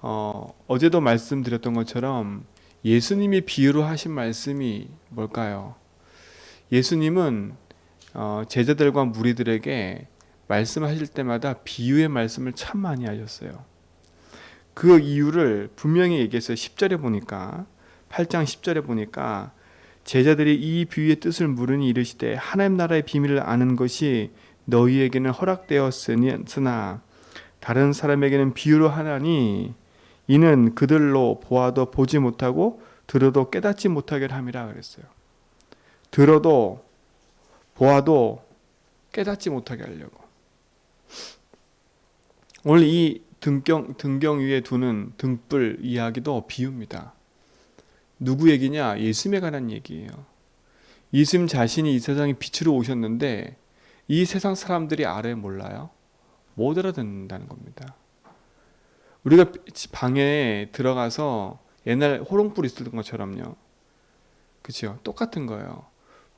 어제도 말씀드렸던 것처럼 예수님이 비유로 하신 말씀이 뭘까요? 예수님은 제자들과 무리들에게 말씀하실 때마다 비유의 말씀을 참 많이 하셨어요. 그 이유를 분명히 얘기했어요. 10절에 보니까 8장 10절에 보니까 제자들이 이 비유의 뜻을 물으니 이르시되 하나님 나라의 비밀을 아는 것이 너희에게는 허락되었으나 다른 사람에게는 비유로 하나니 이는 그들로 보아도 보지 못하고 들어도 깨닫지 못하게 함이라 그랬어요. 들어도 보아도 깨닫지 못하게 하려고. 오늘 이 등경 위에 두는 등불 이야기도 비유입니다. 누구 얘기냐? 예수님에 관한 얘기예요. 예수님 자신이 이 세상에 빛으로 오셨는데 이 세상 사람들이 아래 몰라요? 못 알아듣는다는 겁니다. 우리가 방에 들어가서 옛날 호롱불 있었던 것처럼요. 그렇죠? 똑같은 거예요.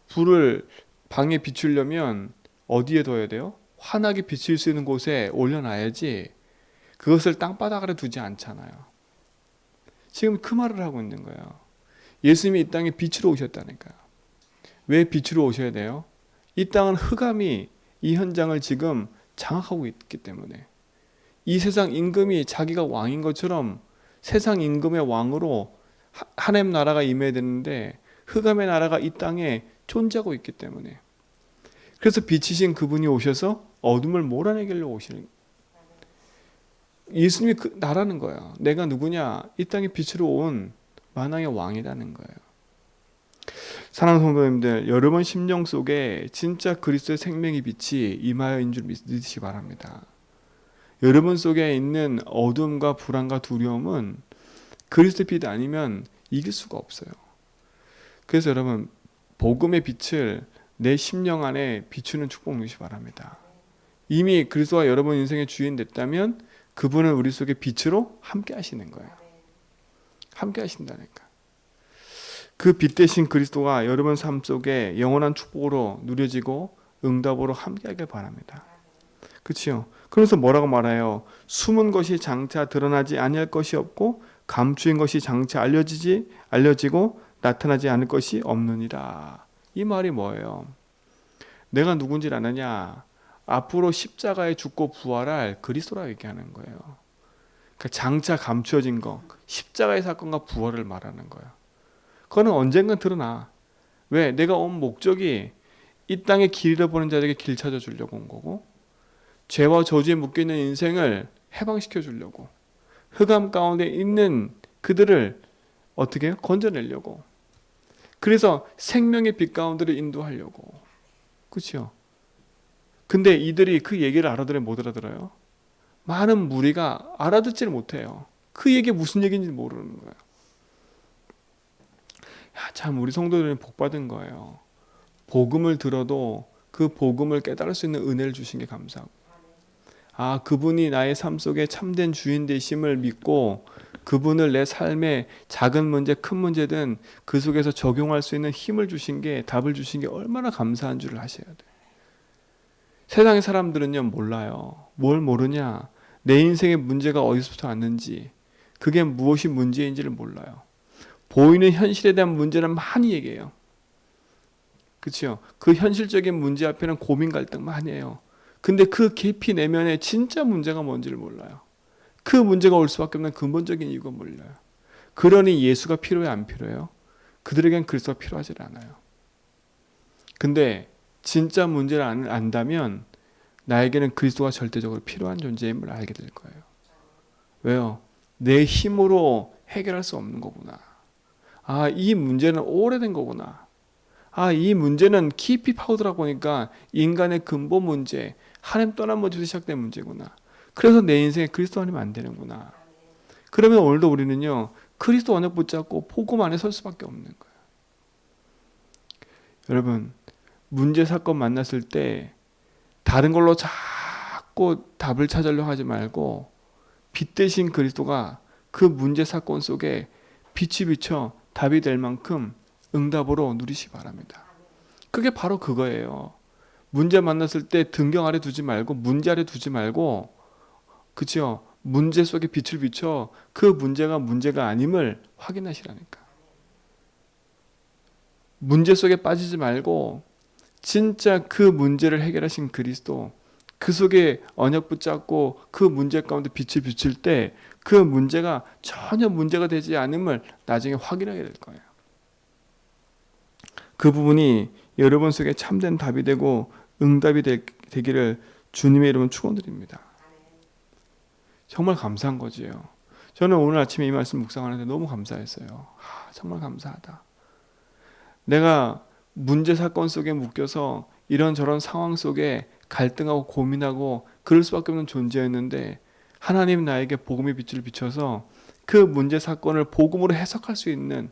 불을 방에 비추려면 어디에 둬야 돼요? 환하게 비칠 수 있는 곳에 올려놔야지 그것을 땅바닥 아래 두지 않잖아요. 지금 그 말을 하고 있는 거예요. 예수님이 이 땅에 빛으로 오셨다니까요. 왜 빛으로 오셔야 돼요? 이 땅은 흑암이 이 현장을 지금 장악하고 있기 때문에 이 세상 임금이 자기가 왕인 것처럼 세상 임금의 왕으로 하나님 나라가 임해야 되는데 흑암의 나라가 이 땅에 존재하고 있기 때문에 그래서 빛이신 그분이 오셔서 어둠을 몰아내기로 오시는 예수님이 나라는 거야. 내가 누구냐? 이 땅에 빛으로 온 만왕의 왕이라는 거예요. 사랑하는 성도님들, 여러분 심령 속에 진짜 그리스도의 생명의 빛이 임하여인 줄 믿으시기 바랍니다. 여러분 속에 있는 어둠과 불안과 두려움은 그리스도의 빛 아니면 이길 수가 없어요. 그래서 여러분 복음의 빛을 내 심령 안에 비추는 축복 누리시기 바랍니다. 이미 그리스도가 여러분 인생의 주인 됐다면 그분은 우리 속에 빛으로 함께 하시는 거예요. 함께 하신다니까. 그 빛 대신 그리스도가 여러분 삶 속에 영원한 축복으로 누려지고 응답으로 함께 하길 바랍니다. 그렇죠? 그래서 뭐라고 말해요? 숨은 것이 장차 드러나지 아니할 것이 없고 감추인 것이 장차 알려지고 나타나지 않을 것이 없느니라. 이 말이 뭐예요? 내가 누군지 아느냐? 앞으로 십자가에 죽고 부활할 그리스도라 얘기하는 거예요. 그러니까 장차 감추어진 거, 십자가의 사건과 부활을 말하는 거예요. 그거는 언젠간 드러나. 왜? 내가 온 목적이 이 땅에 길 잃어버린 자들에게 길 찾아주려고 온 거고 죄와 저주에 묶여있는 인생을 해방시켜 주려고 흑암 가운데 있는 그들을 어떻게 해요? 건져내려고 그래서 생명의 빛 가운데를 인도하려고 그렇죠? 근데 이들이 그 얘기를 알아들어요? 못 알아들어요? 많은 무리가 알아듣지를 못해요. 그 얘기가 무슨 얘기인지 모르는 거예요. 참 우리 성도들은 복받은 거예요. 복음을 들어도 그 복음을 깨달을 수 있는 은혜를 주신 게 감사하고 그분이 나의 삶 속에 참된 주인 되심을 믿고 그분을 내 삶의 작은 문제 큰 문제든 그 속에서 적용할 수 있는 힘을 주신 게 답을 주신 게 얼마나 감사한 줄을 아셔야 돼요. 세상의 사람들은요 몰라요. 뭘 모르냐? 내 인생의 문제가 어디서부터 왔는지 그게 무엇이 문제인지를 몰라요. 보이는 현실에 대한 문제는 많이 얘기해요. 그렇죠? 그 현실적인 문제 앞에는 고민 갈등 많이 해요. 근데 그 깊이 내면에 진짜 문제가 뭔지를 몰라요. 그 문제가 올 수밖에 없는 근본적인 이유가 몰라요. 그러니 예수가 필요해 안 필요해요? 그들에겐 그리스도가 필요하지 않아요. 근데 진짜 문제를 안다면 나에게는 그리스도가 절대적으로 필요한 존재임을 알게 될 거예요. 왜요? 내 힘으로 해결할 수 없는 거구나. 이 문제는 오래된 거구나. 이 문제는 깊이 파고들어 보니까 인간의 근본 문제, 하나님 떠난 문제에서 시작된 문제구나. 그래서 내 인생에 그리스도 아니면 안 되는구나. 그러면 오늘도 우리는요 그리스도 언약 붙잡고 복음 안에 설 수밖에 없는 거예요. 여러분 문제 사건 만났을 때 다른 걸로 자꾸 답을 찾으려고 하지 말고 빛 대신 그리스도가 그 문제 사건 속에 빛이 비쳐 답이 될 만큼 응답으로 누리시기 바랍니다. 그게 바로 그거예요. 문제 만났을 때 등경 아래 두지 말고 문제 아래 두지 말고 그렇죠? 문제 속에 빛을 비춰 그 문제가 문제가 아님을 확인하시라니까. 문제 속에 빠지지 말고 진짜 그 문제를 해결하신 그리스도, 그 속에 언약 붙잡고 그 문제 가운데 빛을 비출 때 그 문제가 전혀 문제가 되지 않음을 나중에 확인하게 될 거예요. 그 부분이 여러분 속에 참된 답이 되고 응답이 되기를 주님의 이름으로 축원드립니다. 정말 감사한 거지요. 저는 오늘 아침에 이 말씀 묵상하는데 너무 감사했어요. 정말 감사하다. 내가 문제 사건 속에 묶여서 이런저런 상황 속에 갈등하고 고민하고 그럴 수밖에 없는 존재였는데 하나님 나에게 복음의 빛을 비춰서 그 문제 사건을 복음으로 해석할 수 있는,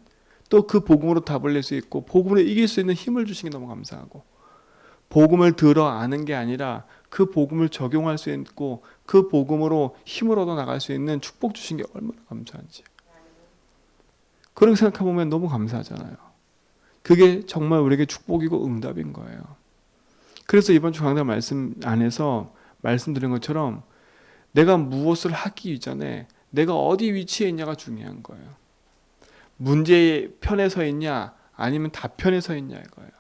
또 그 복음으로 답을 낼 수 있고 복음으로 이길 수 있는 힘을 주신 게 너무 감사하고, 복음을 들어 아는 게 아니라 그 복음을 적용할 수 있고 그 복음으로 힘을 얻어 나갈 수 있는 축복 주신 게 얼마나 감사한지. 그렇게 생각해보면 너무 감사하잖아요. 그게 정말 우리에게 축복이고 응답인 거예요. 그래서 이번 주 강단 말씀 안에서 말씀드린 것처럼 내가 무엇을 하기 이전에 내가 어디 위치에 있냐가 중요한 거예요. 문제의 편에 서 있냐 아니면 답편에 서 있냐 이거예요.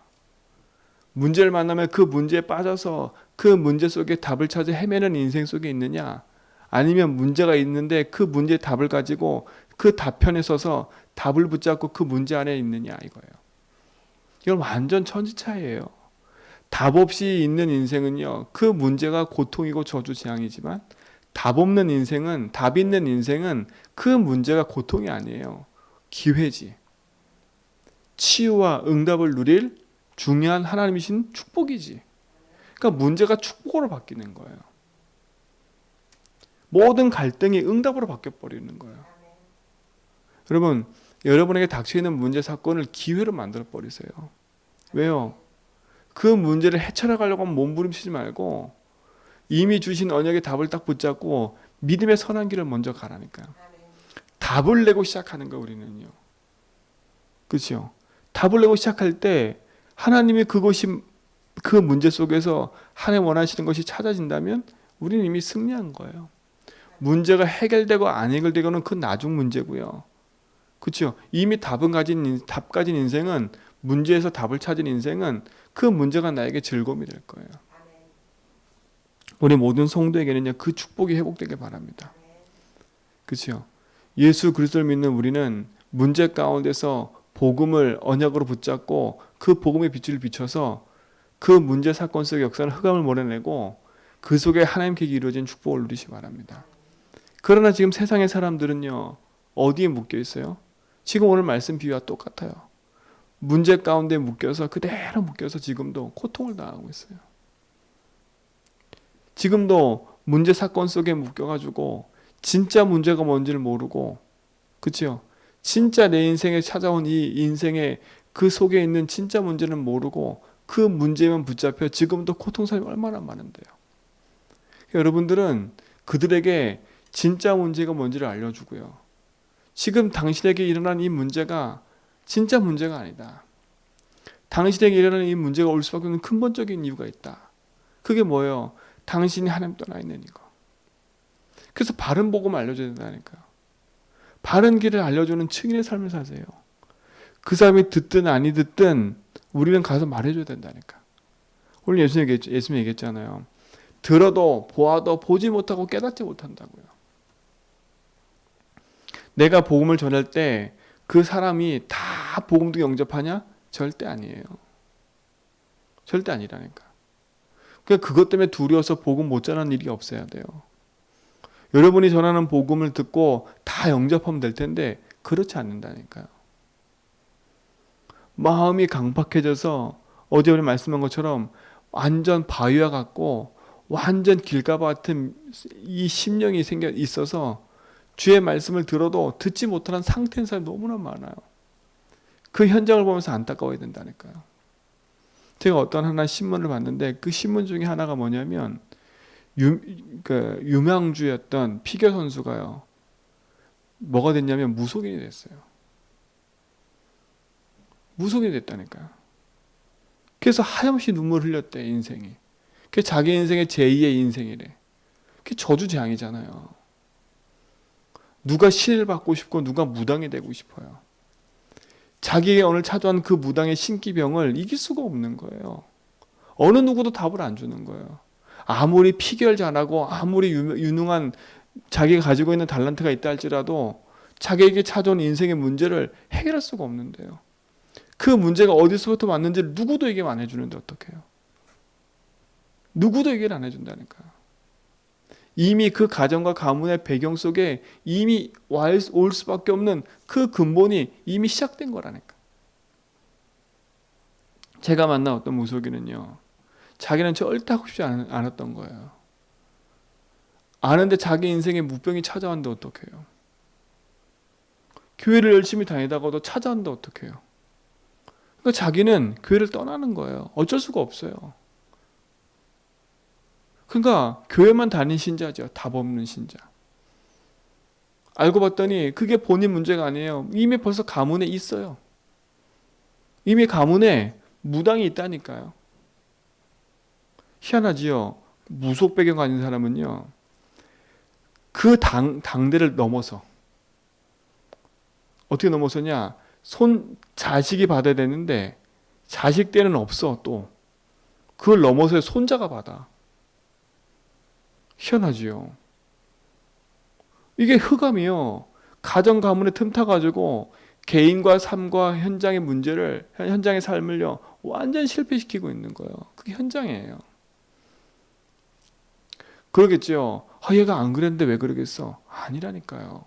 문제를 만나면 그 문제에 빠져서 그 문제 속에 답을 찾아 헤매는 인생 속에 있느냐, 아니면 문제가 있는데 그 문제의 답을 가지고 그 답편에 서서 답을 붙잡고 그 문제 안에 있느냐 이거예요. 이건 완전 천지차이예요. 답 없이 있는 인생은요, 그 문제가 고통이고 저주재앙이지만 답 없는 인생은, 답 있는 인생은 그 문제가 고통이 아니에요. 기회지. 치유와 응답을 누릴 중요한 하나님이신 축복이지. 그러니까 문제가 축복으로 바뀌는 거예요. 모든 갈등이 응답으로 바뀌어버리는 거예요. 여러분, 여러분에게 닥쳐있는 문제 사건을 기회로 만들어 버리세요. 왜요? 그 문제를 헤쳐나가려고 하면 몸부림치지 말고 이미 주신 언약의 답을 딱 붙잡고 믿음의 선한 길을 먼저 가라니까요. 답을 내고 시작하는 거예요, 우리는요. 그렇죠? 답을 내고 시작할 때 하나님이 그것이, 그 문제 속에서 하나님 원하시는 것이 찾아진다면 우리는 이미 승리한 거예요. 문제가 해결되고 안 해결되고는 그 나중 문제고요. 그렇죠? 이미 답 가진 인생은, 문제에서 답을 찾은 인생은 그 문제가 나에게 즐거움이 될 거예요. 우리 모든 성도에게는요, 그 축복이 회복되길 바랍니다. 그렇죠? 예수 그리스도를 믿는 우리는 문제 가운데서 복음을 언약으로 붙잡고 그 복음의 빛을 비춰서 그 문제 사건 속의 역사는 흑암을 몰아내고 그 속에 하나님께 이루어진 축복을 누리시기 바랍니다. 그러나 지금 세상의 사람들은요, 어디에 묶여 있어요? 지금 오늘 말씀 비유와 똑같아요. 문제 가운데 묶여서 그대로 묶여서 지금도 고통을 당하고 있어요. 지금도 문제 사건 속에 묶여가지고 진짜 문제가 뭔지를 모르고, 그렇죠? 진짜 내 인생에 찾아온 이 인생의 그 속에 있는 진짜 문제는 모르고 그 문제만 붙잡혀 지금도 고통스러움이 얼마나 많은데요. 여러분들은 그들에게 진짜 문제가 뭔지를 알려주고요. 지금 당신에게 일어난 이 문제가 진짜 문제가 아니다. 당신에게 일어나는 이 문제가 올 수밖에 없는 근본적인 이유가 있다. 그게 뭐예요? 당신이 하나님 떠나 있는 이거. 그래서 바른 복음을 알려줘야 된다니까요. 바른 길을 알려주는 증인의 삶을 사세요. 그 사람이 듣든 아니 듣든 우리는 가서 말해줘야 된다니까. 오늘 예수님 얘기했잖아요. 들어도 보아도 보지 못하고 깨닫지 못한다고요. 내가 복음을 전할 때 그 사람이 다 복음도 영접하냐? 절대 아니에요. 절대 아니라니까. 그러니까 그것 때문에 두려워서 복음 못 전하는 일이 없어야 돼요. 여러분이 전하는 복음을 듣고 다 영접하면 될 텐데 그렇지 않는다니까요. 마음이 강팍해져서 어제 우리 말씀한 것처럼 완전 바위와 같고 완전 길가바 같은 이 심령이 있어서 주의 말씀을 들어도 듣지 못하는 상태인 사람이 너무나 많아요. 그 현장을 보면서 안타까워야 된다니까요. 제가 어떤 하나 신문을 봤는데 그 신문 중에 하나가 뭐냐면 유망주였던 피겨 선수가요, 뭐가 됐냐면 무속인이 됐어요. 무속인이 됐다니까요. 그래서 하염없이 눈물 흘렸대, 인생이. 그게 자기 인생의 제2의 인생이래. 그게 저주재앙이잖아요. 누가 신을 받고 싶고 누가 무당이 되고 싶어요. 자기가 오늘 차지한 그 무당의 신기병을 이길 수가 없는 거예요. 어느 누구도 답을 안 주는 거예요. 아무리 피결 잘하고 아무리 유능한 자기가 가지고 있는 달란트가 있다 할지라도 자기에게 찾아온 인생의 문제를 해결할 수가 없는데요. 그 문제가 어디서부터 왔는지를 누구도 얘기 안 해주는데 어떡해요? 누구도 얘기를 안 해준다니까요. 이미 그 가정과 가문의 배경 속에 이미 올 수밖에 없는 그 근본이 이미 시작된 거라니까. 제가 만난 어떤 무속인은요, 자기는 절대 하고 싶지 않았던 거예요. 아는데 자기 인생에 무병이 찾아왔는데 어떡해요? 교회를 열심히 다니다가도 찾아왔는데 어떡해요? 그러니까 자기는 교회를 떠나는 거예요. 어쩔 수가 없어요. 그러니까 교회만 다닌 신자죠. 답 없는 신자. 알고 봤더니 그게 본인 문제가 아니에요. 이미 벌써 가문에 있어요. 이미 가문에 무당이 있다니까요. 희한하지요. 무속 배경 가진 사람은요, 그 당대를 넘어서 어떻게 넘어서냐? 자식이 받아야 되는데 자식 때는 없어. 또 그걸 넘어서 손자가 받아. 희한하지요. 이게 흑암이요. 가정 가문에 틈타가지고 개인과 삶과 현장의 문제를, 현장의 삶을요, 완전 실패시키고 있는 거예요. 그게 현장이에요. 그러겠죠. 얘가 안 그랬는데 왜 그러겠어? 아니라니까요.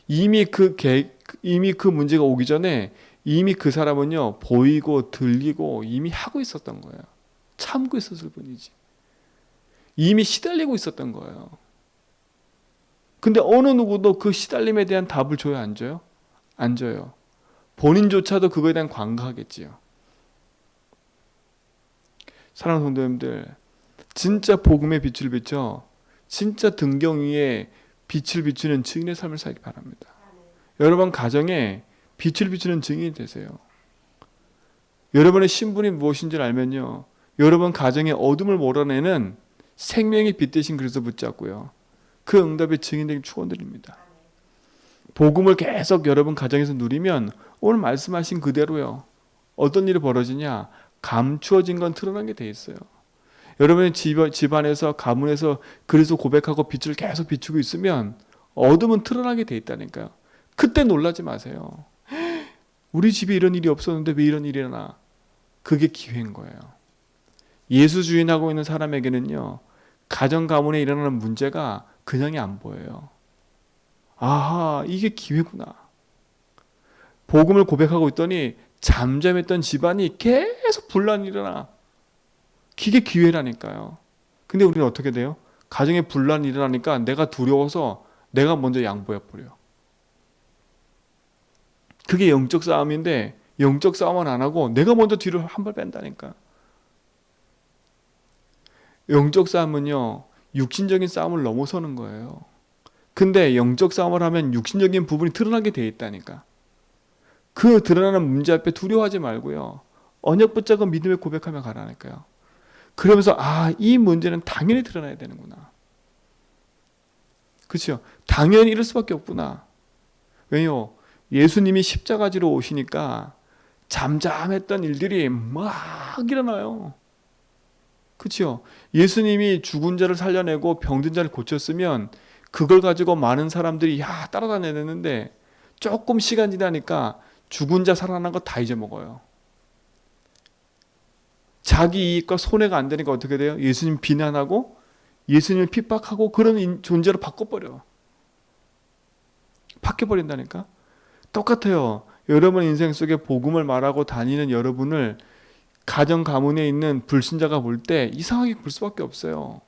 이미 그 문제가 오기 전에 이미 그 사람은요, 보이고 들리고 이미 하고 있었던 거예요. 참고 있었을 뿐이지. 이미 시달리고 있었던 거예요. 근데 어느 누구도 그 시달림에 대한 답을 줘요, 안 줘요? 안 줘요. 본인조차도 그거에 대한 관가하겠지요. 사랑하는 성도님들, 진짜 복음의 빛을 비춰 진짜 등경 위에 빛을 비추는 증인의 삶을 살기 바랍니다. 여러분 가정에 빛을 비추는 증인이 되세요. 여러분의 신분이 무엇인지를 알면요, 여러분 가정의 어둠을 몰아내는 생명의 빛 대신 그래서 붙잡고요, 그 응답의 증인되기 축원드립니다. 복음을 계속 여러분 가정에서 누리면 오늘 말씀하신 그대로요, 어떤 일이 벌어지냐? 감추어진 건 드러나게 돼 있어요. 여러분의 집안에서 가문에서 그리스도 고백하고 빛을 계속 비추고 있으면 어둠은 드러나게 돼 있다니까요. 그때 놀라지 마세요. 우리 집에 이런 일이 없었는데 왜 이런 일이 일어나? 그게 기회인 거예요. 예수 주인하고 있는 사람에게는요, 가정 가문에 일어나는 문제가 그냥이 안 보여요. 아하, 이게 기회구나. 복음을 고백하고 있더니 잠잠했던 집안이 계속 분란이 일어나. 그게 기회라니까요. 근데 우리는 어떻게 돼요? 가정에 분란이 일어나니까 내가 두려워서 내가 먼저 양보해버려. 그게 영적 싸움인데 영적 싸움은 안 하고 내가 먼저 뒤로 한 발 뺀다니까. 영적 싸움은요, 육신적인 싸움을 넘어서는 거예요. 근데 영적 싸움을 하면 육신적인 부분이 드러나게 돼 있다니까. 그 드러나는 문제 앞에 두려워하지 말고요, 언약 붙잡고 믿음의 고백하며 가라니까요. 그러면서 이 문제는 당연히 드러나야 되는구나. 그렇죠? 당연히 이럴 수밖에 없구나. 왜요? 예수님이 십자가지로 오시니까 잠잠했던 일들이 막 일어나요. 그렇죠? 예수님이 죽은 자를 살려내고 병든 자를 고쳤으면 그걸 가지고 많은 사람들이 따라다녔는데 조금 시간 지나니까 죽은 자 살아난 거 다 잊어먹어요. 자기 이익과 손해가 안 되니까 어떻게 돼요? 예수님 비난하고 예수님을 핍박하고 그런 존재로 바꿔버려. 바뀌어버린다니까. 똑같아요. 여러분 인생 속에 복음을 말하고 다니는 여러분을 가정 가문에 있는 불신자가 볼 때 이상하게 볼 수밖에 없어요.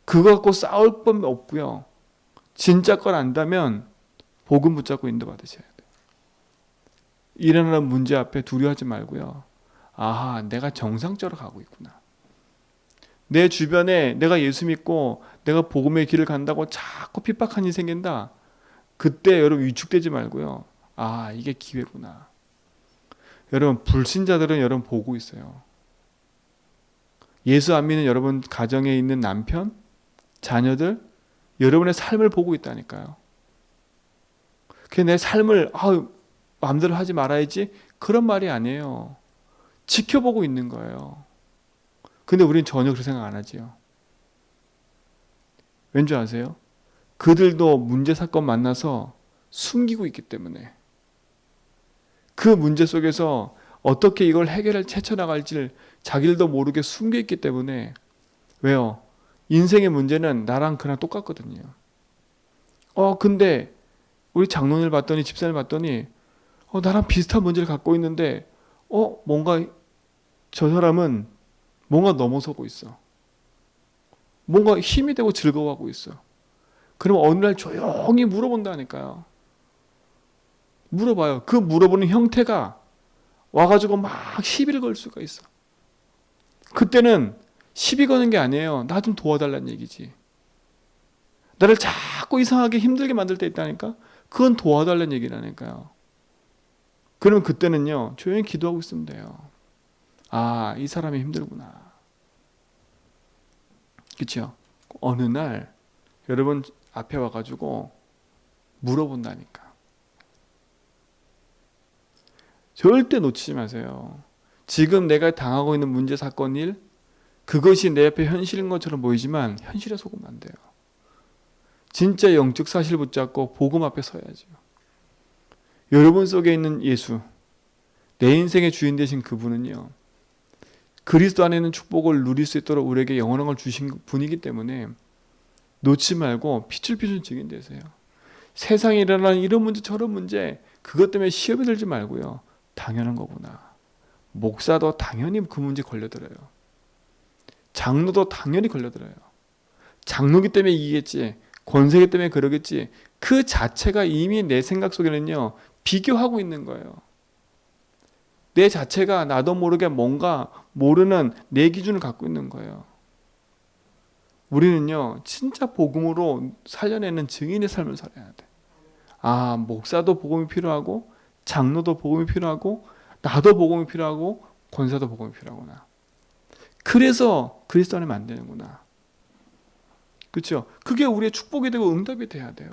그거 갖고 싸울 법 없고요. 진짜 걸 안다면 복음 붙잡고 인도받으셔야 돼요. 일어나는 문제 앞에 두려워하지 말고요. 내가 정상적으로 가고 있구나. 내 주변에 내가 예수 믿고 내가 복음의 길을 간다고 자꾸 핍박한 일이 생긴다. 그때 여러분 위축되지 말고요. 이게 기회구나. 여러분 불신자들은 여러분 보고 있어요. 예수 안 믿는 여러분 가정에 있는 남편, 자녀들, 여러분의 삶을 보고 있다니까요. 그게 내 삶을 마음대로 하지 말아야지 그런 말이 아니에요. 지켜보고 있는 거예요. 근데 우리는 전혀 그렇게 생각 안 하지요. 왠지 아세요? 그들도 문제 사건 만나서 숨기고 있기 때문에, 그 문제 속에서 어떻게 이걸 해결을 헤쳐나갈지를 자기들도 모르게 숨겨 있기 때문에, 왜요? 인생의 문제는 나랑 그랑 똑같거든요. 근데 우리 장로님을 봤더니, 집사님을 봤더니 나랑 비슷한 문제를 갖고 있는데 뭔가 저 사람은 뭔가 넘어서고 있어. 뭔가 힘이 되고 즐거워하고 있어. 그러면 어느 날 조용히 물어본다니까요. 물어봐요. 그 물어보는 형태가 와가지고 막 시비를 걸 수가 있어. 그때는 시비 거는 게 아니에요. 나 좀 도와달라는 얘기지. 나를 자꾸 이상하게 힘들게 만들 때 있다니까? 그건 도와달라는 얘기라니까요. 그러면 그때는요, 조용히 기도하고 있으면 돼요. 이 사람이 힘들구나. 그렇죠? 어느 날 여러분 앞에 와가지고 물어본다니까. 절대 놓치지 마세요. 지금 내가 당하고 있는 문제, 사건, 일, 그것이 내 옆에 현실인 것처럼 보이지만 현실에 속으면 안 돼요. 진짜 영적 사실 붙잡고 복음 앞에 서야죠. 여러분 속에 있는 예수, 내 인생의 주인 되신 그분은요, 그리스도 안에 있는 축복을 누릴 수 있도록 우리에게 영원한 걸 주신 분이기 때문에 놓지 말고 피출피출 증인되세요. 세상에 일어나는 이런 문제 저런 문제, 그것 때문에 시험에 들지 말고요. 당연한 거구나. 목사도 당연히 그 문제 걸려들어요. 장로도 당연히 걸려들어요. 장로기 때문에 이기겠지, 권세기 때문에 그러겠지, 그 자체가 이미 내 생각 속에는요, 비교하고 있는 거예요. 내 자체가 나도 모르게 뭔가 모르는 내 기준을 갖고 있는 거예요. 우리는요, 진짜 복음으로 살려내는 증인의 삶을 살아야 돼. 목사도 복음이 필요하고, 장로도 복음이 필요하고, 나도 복음이 필요하고, 권사도 복음이 필요하구나. 그래서 그리스도 안에 만드는구나. 그렇죠? 그게 우리의 축복이 되고 응답이 돼야 돼요.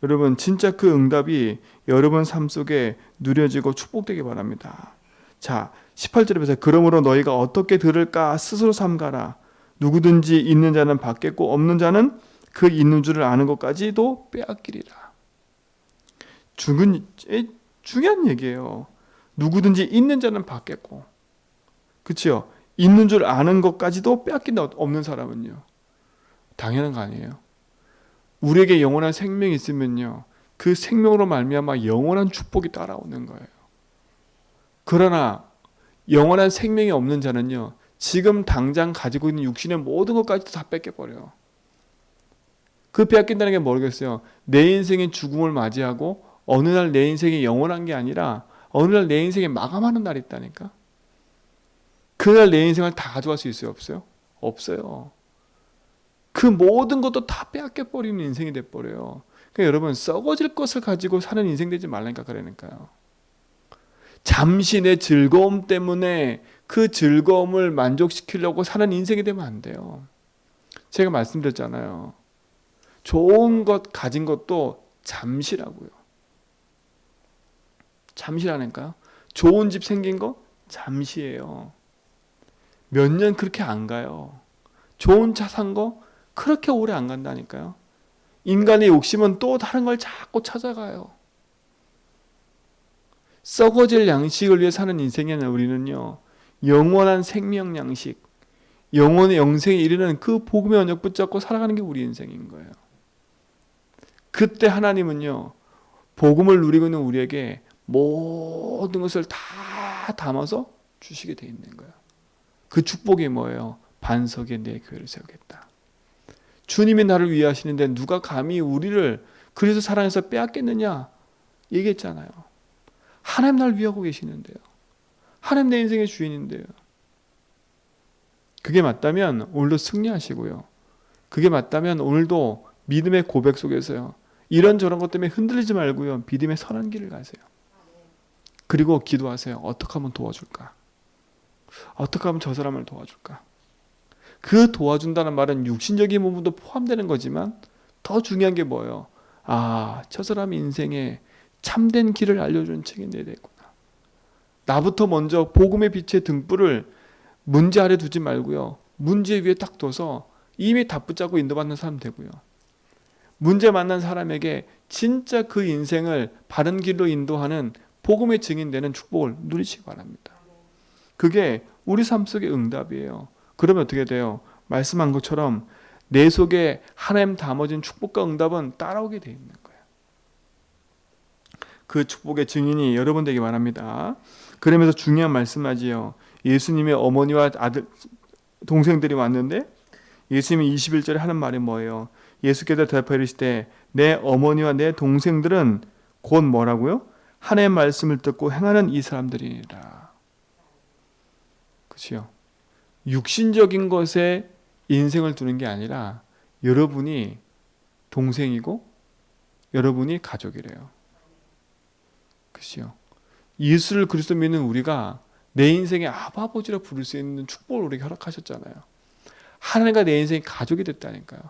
여러분, 진짜 그 응답이 여러분 삶 속에 누려지고 축복되기 바랍니다. 자, 18절에 보세요. 그러므로 너희가 어떻게 들을까 스스로 삼가라. 누구든지 있는 자는 받겠고 없는 자는 그 있는 줄을 아는 것까지도 빼앗기리라. 중요한 얘기예요. 누구든지 있는 자는 받겠고, 그렇죠? 있는 줄 아는 것까지도 빼앗긴다. 없는 사람은요. 당연한 거 아니에요. 우리에게 영원한 생명이 있으면요, 그 생명으로 말미암아 영원한 축복이 따라오는 거예요. 그러나 영원한 생명이 없는 자는요, 지금 당장 가지고 있는 육신의 모든 것까지도 다 뺏겨버려요. 그 빼앗긴다는 게 모르겠어요. 내 인생의 죽음을 맞이하고 어느 날 내 인생이 영원한 게 아니라 어느 날 내 인생이 마감하는 날이 있다니까. 그날 내 인생을 다 가져갈 수 있어요? 없어요? 없어요. 그 모든 것도 다 빼앗겨버리는 인생이 돼버려요. 그러니까 여러분, 썩어질 것을 가지고 사는 인생 되지 말라니까. 그러니까요. 잠시 내 즐거움 때문에 그 즐거움을 만족시키려고 사는 인생이 되면 안 돼요. 제가 말씀드렸잖아요. 좋은 것 가진 것도 잠시라고요. 잠시라니까요. 좋은 집 생긴 거 잠시예요. 몇 년 그렇게 안 가요. 좋은 차 산 거 그렇게 오래 안 간다니까요. 인간의 욕심은 또 다른 걸 자꾸 찾아가요. 썩어질 양식을 위해 사는 인생에는 우리는요, 영원한 생명 양식, 영원의 영생에 이르는 그 복음의 언약 붙잡고 살아가는 게 우리 인생인 거예요. 그때 하나님은요, 복음을 누리고 있는 우리에게 모든 것을 다 담아서 주시게 돼 있는 거예요. 그 축복이 뭐예요? 반석에 내 교회를 세우겠다. 주님이 나를 위해 하시는데 누가 감히 우리를 그래서 사랑해서 빼앗겠느냐 얘기했잖아요. 하나님 나를 위하고 계시는데요. 하나님 내 인생의 주인인데요. 그게 맞다면 오늘도 승리하시고요. 그게 맞다면 오늘도 믿음의 고백 속에서요, 이런저런 것 때문에 흔들리지 말고요, 믿음의 선한 길을 가세요. 그리고 기도하세요. 어떻게 하면 도와줄까? 어떻게 하면 저 사람을 도와줄까? 그 도와준다는 말은 육신적인 부분도 포함되는 거지만 더 중요한 게 뭐예요? 저 사람 인생에 참된 길을 알려주는 책이 내야 되구나. 나부터 먼저 복음의 빛의 등불을 문제 아래 두지 말고요. 문제 위에 딱 둬서 이미 다 붙잡고 인도받는 사람 되고요. 문제 만난 사람에게 진짜 그 인생을 바른 길로 인도하는 복음의 증인되는 축복을 누리시기 바랍니다. 그게 우리 삶 속의 응답이에요. 그러면 어떻게 돼요? 말씀한 것처럼 내 속에 하나님 담아진 축복과 응답은 따라오게 돼 있는 거예요. 그 축복의 증인이 여러분 되기 바랍니다. 그러면서 중요한 말씀하지요. 예수님의 어머니와 아들, 동생들이 왔는데 예수님이 21절에 하는 말이 뭐예요? 예수께서 대답하여 이르시되 내 어머니와 내 동생들은 곧 뭐라고요? 하나님의 말씀을 듣고 행하는 이 사람들이니라. 그렇죠? 육신적인 것에 인생을 두는 게 아니라 여러분이 동생이고 여러분이 가족이래요. 그렇죠? 예수를 그리스도 믿는 우리가 내 인생의 아버지라 부를 수 있는 축복을 우리에게 허락하셨잖아요. 하나님과 내 인생이 가족이 됐다니까요.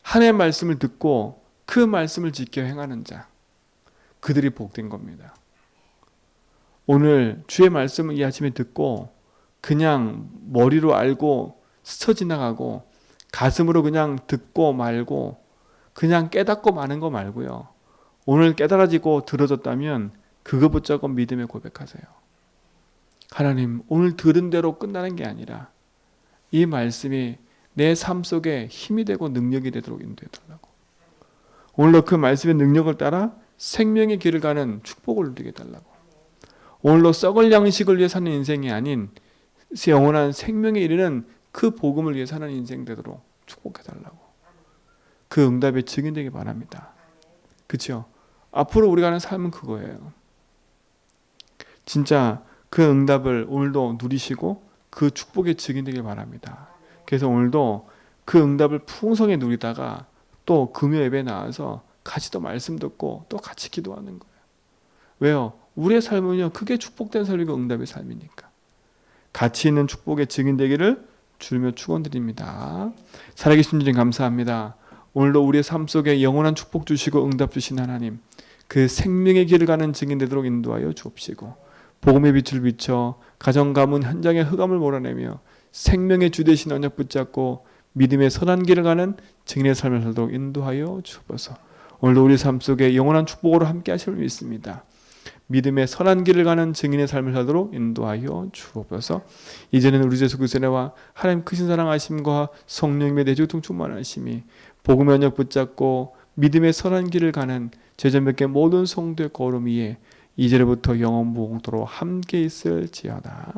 하나님의 말씀을 듣고 그 말씀을 지켜 행하는 자, 그들이 복된 겁니다. 오늘 주의 말씀을 이 아침에 듣고 그냥 머리로 알고 스쳐 지나가고 가슴으로 그냥 듣고 말고 그냥 깨닫고 마는 거 말고요. 오늘 깨달아지고 들어졌다면 그거 붙잡고 믿음에 고백하세요. 하나님, 오늘 들은 대로 끝나는 게 아니라 이 말씀이 내 삶 속에 힘이 되고 능력이 되도록 인도해달라고. 오늘도 그 말씀의 능력을 따라 생명의 길을 가는 축복을 누리게 해달라고. 오늘도 썩을 양식을 위해 사는 인생이 아닌 영원한 생명에 이르는 그 복음을 위해 사는 인생 되도록 축복해달라고. 그 응답의 증인 되기 바랍니다. 그렇죠? 앞으로 우리가 하는 삶은 그거예요. 진짜 그 응답을 오늘도 누리시고 그 축복의 증인 되길 바랍니다. 그래서 오늘도 그 응답을 풍성히 누리다가 또 금요 예배에 나와서 같이 또 말씀 듣고 또 같이 기도하는 거예요. 왜요? 우리의 삶은요, 크게 축복된 삶이고 응답의 삶이니까. 가치 있는 축복의 증인 되기를 주며 축원드립니다. 살아계신 주님 감사합니다. 오늘도 우리의 삶 속에 영원한 축복 주시고 응답 주신 하나님, 그 생명의 길을 가는 증인 되도록 인도하여 주옵시고 복음의 빛을 비춰 가정 가문 현장의 흑암을 몰아내며 생명의 주 되신 언약 붙잡고 믿음의 선한 길을 가는 증인의 삶을 살도록 인도하여 주옵소서. 오늘도 우리 삶 속에 영원한 축복으로 함께 하실 줄 믿습니다. 믿음의 선한 길을 가는 증인의 삶을 살도록 인도하여 주옵소서. 이제는 우리 주 예수 그리스도의 은혜와 하나님 크신 사랑하심과 성령님의 내주통 충만하심이 복음의 언약 붙잡고 믿음의 선한 길을 가는 제자몇개 모든 성도의 걸음 위에 이제로부터 영원무궁토록 함께 있을지어다.